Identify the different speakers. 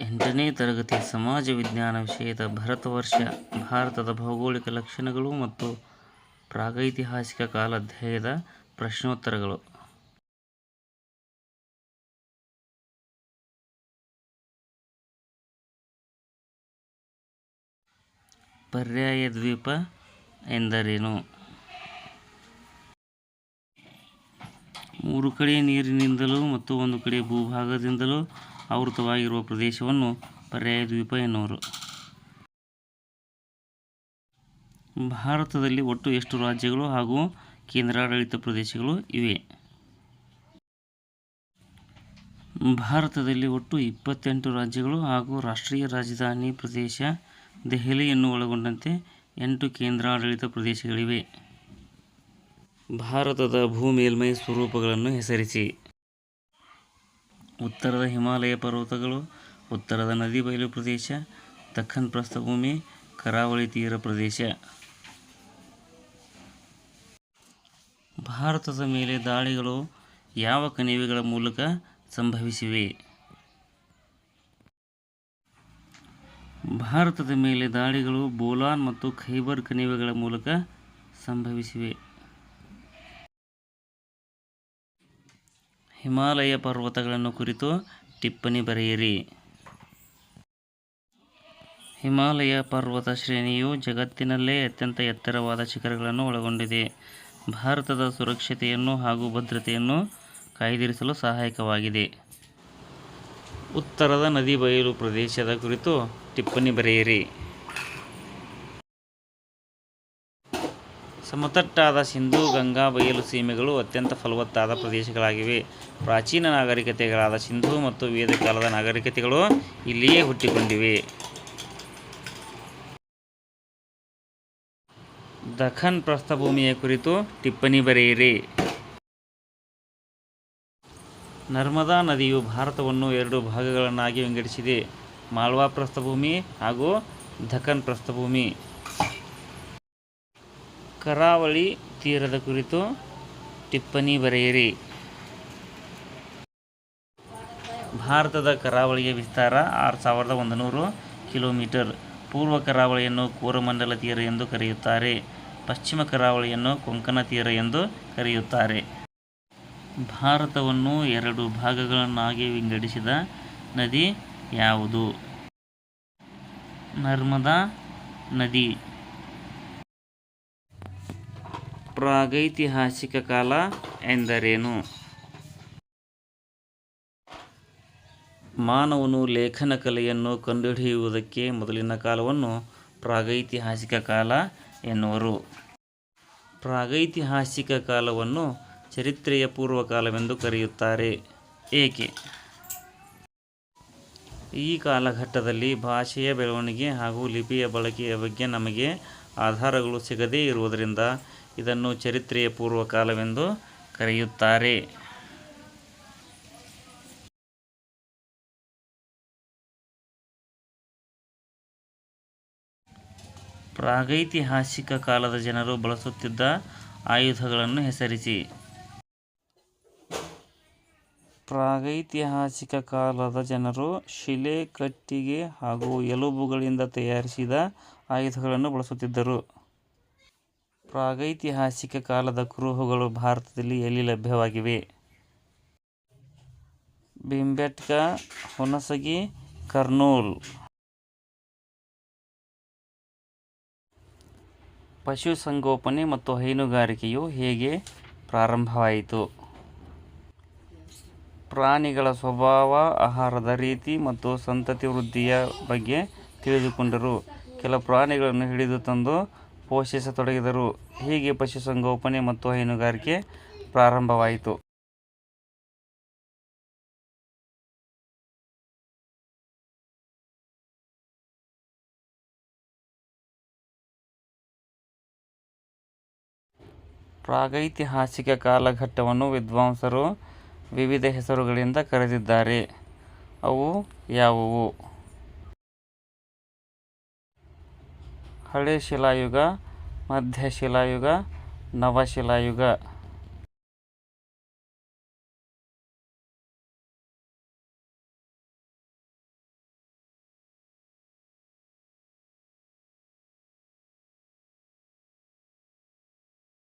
Speaker 1: 8ನೇ ತರಗತಿ ಸಮಾಜ ವಿಜ್ಞಾನ ವಿಷಯದ ಭರತವರ್ಷ ಭಾರತದ ಭೌಗೋಳಿಕ ಲಕ್ಷಣಗಳು ಮತ್ತು ಪ್ರಾಗೈತಿಹಾಸಿಕ ಕಾಲ ಅಧ್ಯಾಯದ ಪ್ರಶ್ನೋತ್ತರಗಳು. ಪರ್ಯಾಯ ದ್ವೀಪ ಎಂದರೇನು? 3 ಕಡೆ ನೀರಿನಿಂದಲೂ ಮತ್ತು 1 ಕಡೆ ಭೂಭಾಗದಿಂದಲೂ ಆವೃತವಾಗಿರುವ ಪ್ರದೇಶವನ್ನು ಪರ್ಯಾಯ ದ್ವೀಪ ಎನ್ನುವರು. ಭಾರತದಲ್ಲಿ ಒಟ್ಟು ಎಷ್ಟು ರಾಜ್ಯಗಳು ಹಾಗೂ ಕೇಂದ್ರಾಡಳಿತ ಪ್ರದೇಶಗಳು ಇವೆ? ಭಾರತದಲ್ಲಿ ಒಟ್ಟು 28 ರಾಜ್ಯಗಳು ಹಾಗೂ ರಾಷ್ಟ್ರೀಯ ರಾಜಧಾನಿ ಪ್ರದೇಶ ದೆಹಲಿಯನ್ನು ಒಳಗೊಂಡಂತೆ 8 ಕೇಂದ್ರಾಡಳಿತ ಪ್ರದೇಶಗಳಿವೆ. ಭಾರತದ ಭೂಮೇಲ್ಮೈ ಸ್ವರೂಪಗಳನ್ನು ಹೆಸರಿಸಿ. ಉತ್ತರದ ಹಿಮಾಲಯ ಪರ್ವತಗಳು, ಉತ್ತರದ ನದಿ ಬಯಲು ಪ್ರದೇಶ, ದಖ್ಖನ್ ಪ್ರಸ್ಥಭೂಮಿ, ಕರಾವಳಿ ತೀರ ಪ್ರದೇಶ. ಭಾರತದ ಮೇಲೆ ದಾಳಿಗಳು ಯಾವ ಕಣಿವೆಗಳ ಮೂಲಕ ಸಂಭವಿಸಿವೆ? ಭಾರತದ ಮೇಲೆ ದಾಳಿಗಳು ಬೋಲಾನ್ ಮತ್ತು ಖೈಬರ್ ಕಣಿವೆಗಳ ಮೂಲಕ ಸಂಭವಿಸಿವೆ. ಹಿಮಾಲಯ ಪರ್ವತಗಳನ್ನು ಕುರಿತು ಟಿಪ್ಪಣಿ ಬರೆಯಿರಿ. ಹಿಮಾಲಯ ಪರ್ವತ ಶ್ರೇಣಿಯು ಜಗತ್ತಿನಲ್ಲೇ ಅತ್ಯಂತ ಎತ್ತರವಾದ ಶಿಖರಗಳನ್ನು ಒಳಗೊಂಡಿದೆ. ಭಾರತದ ಸುರಕ್ಷತೆಯನ್ನು ಹಾಗೂ ಭದ್ರತೆಯನ್ನು ಕಾಯ್ದಿರಿಸಲು ಸಹಾಯಕವಾಗಿದೆ. ಉತ್ತರದ ನದಿ ಬಯಲು ಪ್ರದೇಶದ ಕುರಿತು ಟಿಪ್ಪಣಿ ಬರೆಯಿರಿ. ಸಮತಟ್ಟಾದ ಸಿಂಧೂ ಗಂಗಾ ಬಯಲು ಸೀಮೆಗಳು ಅತ್ಯಂತ ಫಲವತ್ತಾದ ಪ್ರದೇಶಗಳಾಗಿವೆ. ಪ್ರಾಚೀನ ನಾಗರಿಕತೆಗಳಾದ ಸಿಂಧೂ ಮತ್ತು ವೇದಕಾಲದ ನಾಗರಿಕತೆಗಳು ಇಲ್ಲಿಯೇ ಹುಟ್ಟಿಕೊಂಡಿವೆ. ದಖ್ಖನ್ ಪ್ರಸ್ಥಭೂಮಿಯ ಕುರಿತು ಟಿಪ್ಪಣಿ ಬರೆಯಿರಿ. ನರ್ಮದಾ ನದಿಯು ಭಾರತವನ್ನು 2 ಭಾಗಗಳನ್ನಾಗಿ ವಿಂಗಡಿಸಿದೆ: ಮಾಳ್ವಾ ಪ್ರಸ್ಥಭೂಮಿ ಹಾಗೂ ದಖ್ಖನ್ ಪ್ರಸ್ಥಭೂಮಿ. ಕರಾವಳಿ ತೀರದ ಕುರಿತು ಟಿಪ್ಪಣಿ ಬರೆಯಿರಿ. ಭಾರತದ ಕರಾವಳಿಯ ವಿಸ್ತಾರ 6100 ಕಿಲೋಮೀಟರ್. ಪೂರ್ವ ಕರಾವಳಿಯನ್ನು ಕೋರಮಂಡಲ ತೀರ ಎಂದು ಕರೆಯುತ್ತಾರೆ. ಪಶ್ಚಿಮ ಕರಾವಳಿಯನ್ನು ಕೊಂಕಣ ತೀರ ಎಂದು ಕರೆಯುತ್ತಾರೆ. ಭಾರತವನ್ನು 2 ಭಾಗಗಳನ್ನಾಗಿ ವಿಂಗಡಿಸಿದ ನದಿ ಯಾವುದು? ನರ್ಮದಾ ನದಿ. ಪ್ರಾಗೈತಿಹಾಸಿಕ ಕಾಲ ಎಂದರೇನು? ಮಾನವನು ಲೇಖನ ಕಲೆಯನ್ನು ಕಂಡುಹಿಡಿಯುವುದಕ್ಕೆ ಮೊದಲಿನ ಕಾಲವನ್ನು ಪ್ರಾಗೈತಿಹಾಸಿಕ ಕಾಲ ಎನ್ನುವರು. ಪ್ರಾಗೈತಿಹಾಸಿಕ ಕಾಲವನ್ನು ಚರಿತ್ರೆಯ ಪೂರ್ವಕಾಲವೆಂದು ಕರೆಯುತ್ತಾರೆ. ಏಕೆ? ಈ ಕಾಲಘಟ್ಟದಲ್ಲಿ ಭಾಷೆಯ ಬೆಳವಣಿಗೆ ಹಾಗೂ ಲಿಪಿಯ ಬಳಕೆಯ ಬಗ್ಗೆ ನಮಗೆ ಆಧಾರಗಳು ಸಿಗದೇ ಇರುವುದರಿಂದ ಇದನ್ನು ಚರಿತ್ರೆಯ ಪೂರ್ವಕಾಲವೆಂದು ಕರೆಯುತ್ತಾರೆ. ಪ್ರಾಗೈತಿಹಾಸಿಕ ಕಾಲದ ಜನರು ಬಳಸುತ್ತಿದ್ದ ಆಯುಧಗಳನ್ನು ಹೆಸರಿಸಿ. ಪ್ರಾಗೈತಿಹಾಸಿಕ ಕಾಲದ ಜನರು ಶಿಲೆ, ಕಟ್ಟಿಗೆ ಹಾಗೂ ಎಲುಬುಗಳಿಂದ ತಯಾರಿಸಿದ ಆಯುಧಗಳನ್ನು ಬಳಸುತ್ತಿದ್ದರು. ಪ್ರಾಗೈತಿಹಾಸಿಕ ಕಾಲದ ಕುರುಹುಗಳು ಭಾರತದಲ್ಲಿ ಎಲ್ಲಿ ಲಭ್ಯವಾಗಿವೆ? ಭೀಂಬೆಟ್ಕಾ, ಹುಣಸಗಿ, ಕರ್ನೂಲ್. ಪಶುಸಂಗೋಪನೆ ಮತ್ತು ಹೈನುಗಾರಿಕೆಯು ಹೇಗೆ ಪ್ರಾರಂಭವಾಯಿತು? ಪ್ರಾಣಿಗಳ ಸ್ವಭಾವ, ಆಹಾರದ ರೀತಿ ಮತ್ತು ಸಂತತಿ ವೃದ್ಧಿಯ ಬಗ್ಗೆ ತಿಳಿದುಕೊಂಡರು. ಕೆಲ ಪ್ರಾಣಿಗಳನ್ನು ಹಿಡಿದು ತಂದು ಪೋಷಿಸತೊಡಗಿದರು. ಹೀಗೆ ಪಶುಸಂಗೋಪನೆ ಮತ್ತು ಹೈನುಗಾರಿಕೆ ಪ್ರಾರಂಭವಾಯಿತು. ಪ್ರಾಗೈತಿಹಾಸಿಕ ಕಾಲಘಟ್ಟವನ್ನು ವಿದ್ವಾಂಸರು ವಿವಿಧ ಹೆಸರುಗಳಿಂದ ಕರೆದಿದ್ದಾರೆ. ಅವು ಯಾವುವು? ಹಳೆ ಶಿಲಾಯುಗ, ಮಧ್ಯಶಿಲಾಯುಗ, ನವಶಿಲಾಯುಗ.